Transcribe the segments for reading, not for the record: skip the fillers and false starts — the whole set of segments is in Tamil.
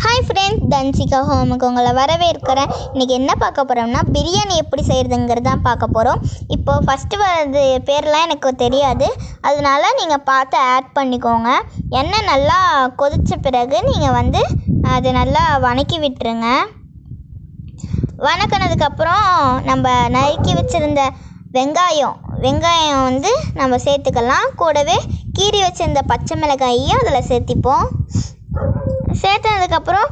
ஹாய் ஃப்ரெண்ட்ஸ், தன்சிகா ஹோமுக்கு உங்களை வரவேற்கிறேன். இன்றைக்கி என்ன பார்க்க போகிறோம்னா, பிரியாணி எப்படி செய்கிறதுங்கிறது தான் பார்க்க போகிறோம். இப்போது ஃபஸ்ட்டு வரது பேர்லாம் எனக்கு தெரியாது, அதனால நீங்கள் பார்த்து ஆட் பண்ணிக்கோங்க. எண்ணெய் நல்லா கொதித்த பிறகு நீங்கள் அதை நல்லா வணக்கி விட்டுருங்க. வணக்கினதுக்கப்புறம் நம்ம நறுக்கி வச்சுருந்த வெங்காயம் நம்ம சேர்த்துக்கலாம். கூடவே கீறி வச்சுருந்த பச்சை மிளகாயையும் அதில் சேர்த்திப்போம். சேர்த்ததுக்கப்புறம்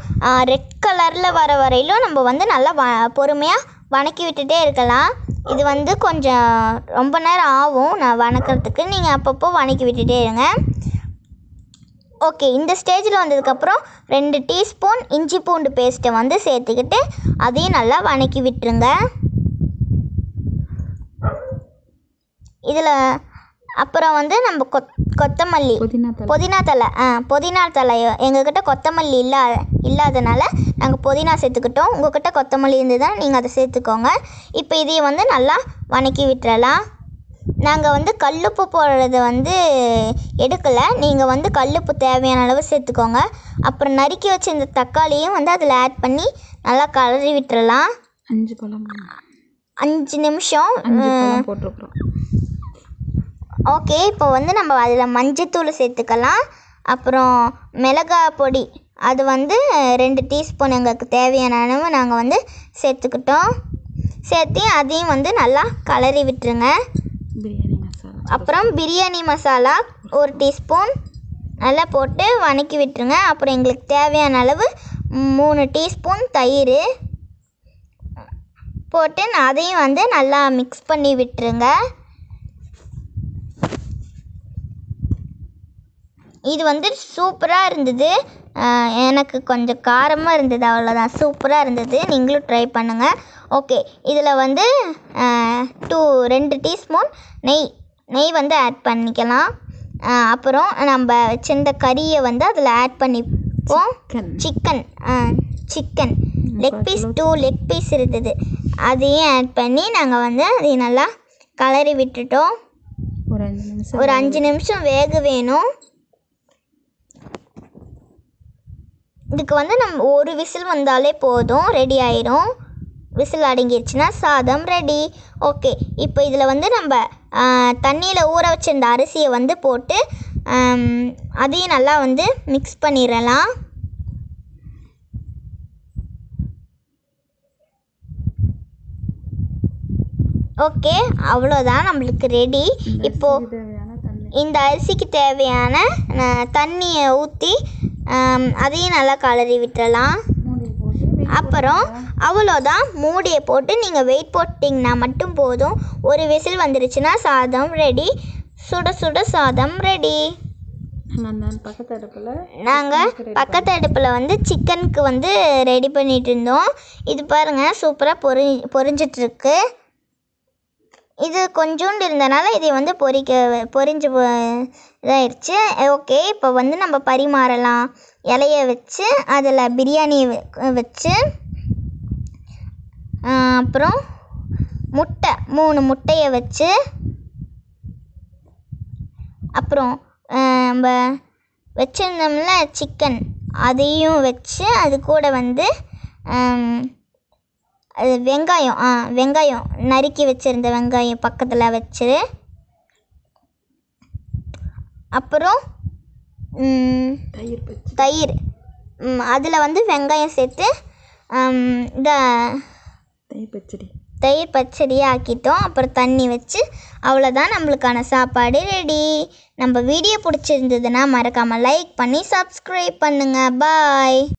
ரெட் கலரில் வர வரையிலும் நம்ம நல்லா பொறுமையாக வணக்கி விட்டுட்டே இருக்கலாம். இது கொஞ்சம் ரொம்ப நேரம் ஆகும் நான் வணக்கிறதுக்கு. நீங்கள் அப்பப்போ வணக்கி விட்டுட்டே இருங்க. ஓகே, இந்த ஸ்டேஜில் வந்ததுக்கப்புறம் 2 டீஸ்பூன் இஞ்சி பூண்டு பேஸ்ட்டை சேர்த்துக்கிட்டு அதையும் நல்லா வணக்கி விட்டுருங்க. இதில் அப்புறம் நம்ம கொத்தமல்லி புதினா தழை எங்ககிட்ட கொத்தமல்லி இல்லாதனால நாங்கள் புதினா சேர்த்துக்கிட்டோம். உங்கள்கிட்ட கொத்தமல்லி இருந்ததுன்னா நீங்கள் அதை சேர்த்துக்கோங்க. இப்போ இதையும் நல்லா வணக்கி விட்டுறலாம். நாங்கள் கல்லுப்பு போடுறது எடுக்கலை. நீங்கள் கல்லுப்பு தேவையான அளவு சேர்த்துக்கோங்க. அப்புறம் நறுக்கி வச்சு இந்த தக்காளியும் அதில் ஆட் பண்ணி நல்லா கலரி விட்டுறலாம். 5 நிமிஷம் போட்டிருக்கிறோம். ஓகே, இப்போ நம்ம அதில் மஞ்சத்தூள் சேர்த்துக்கலாம். அப்புறம் மிளகாய் பொடி அது 2 டீஸ்பூன் எங்களுக்கு தேவையான அளவு நாங்கள் சேர்த்துக்கிட்டோம். சேர்த்து அதையும் நல்லா கலரி விட்டுருங்க. அப்புறம் பிரியாணி மசாலா 1 டீஸ்பூன் நல்லா போட்டு வணக்கி விட்டுருங்க. அப்புறம் எங்களுக்கு தேவையான அளவு 3 டீஸ்பூன் தயிர் போட்டு அதையும் நல்லா மிக்ஸ் பண்ணி விட்டுருங்க. இது சூப்பராக இருந்தது. எனக்கு கொஞ்சம் காரமாக இருந்தது, அவ்வளோதான். சூப்பராக இருந்தது. நீங்களும் ட்ரை பண்ணுங்கள். ஓகே, இதில் 2 டீஸ்பூன் நெய் ஆட் பண்ணிக்கலாம். அப்புறம் நம்ம வச்சிருந்த கறியை அதில் ஆட் பண்ணிப்போம். Chicken leg piece 2 leg piece இருந்தது, அதையும் ஆட் பண்ணி நாங்கள் அதையும் நல்லா கலரி விட்டுட்டோம். ஒரு 5 நிமிஷம் வேக வேணும். இதுக்கு நம்ம ஒரு விசில் வந்தாலே போதும், ரெடி ஆயிரும். விசில் அடங்கிடுச்சுன்னா சாதம் ரெடி. ஓகே, இப்போ இதில் நம்ம தண்ணியில் ஊற வச்சிருந்த அரிசியை போட்டு அதையும் நல்லா மிக்ஸ் பண்ணிடலாம். ஓகே, அவ்வளோதான், நம்மளுக்கு ரெடி. இப்போது இந்த அரிசிக்கு தேவையான தண்ணியை ஊற்றி அதையும் நல்லா கலரி விட்டுறலாம். அப்புறம் அவ்வளோதான், மூடியை போட்டு நீங்கள் வெயிட் போட்டிங்கன்னா மட்டும் போதும். ஒரு விசில் வந்துருச்சுன்னா சாதம் ரெடி. சுட சுட சாதம் ரெடி. நாங்கள் பக்கத்து அடுப்பில் சிக்கனுக்கு ரெடி பண்ணிகிட்டு இருந்தோம். இது பாருங்கள், சூப்பராக பொரிஞ்சிட்ருக்கு. இது கொஞ்சோண்டு இருந்தனால இதை பொரிஞ்சு இதாகிடுச்சு. ஓகே, இப்போ நம்ம பரிமாறலாம். இலையை வச்சு அதில் பிரியாணி வச்சு அப்புறம் 3 முட்டையை வச்சு அப்புறம் நம்ம வச்சுருந்தோம்ல சிக்கன், அதையும் வச்சு அது கூட அது வெங்காயம் நறுக்கி வச்சுருந்த வெங்காயம் பக்கத்தில் வச்சு அப்புறம் தயிர் அதில் வெங்காயம் சேர்த்து இந்த தயிர் பச்சடியாக ஆக்கிட்டோம். அப்புறம் தண்ணி வச்சு அவ்வளோதான், நம்மளுக்கான சாப்பாடு ரெடி. நம்ம வீடியோ பிடிச்சிருந்ததுன்னா மறக்காமல் லைக் பண்ணி சப்ஸ்கிரைப் பண்ணுங்கள். பாய்.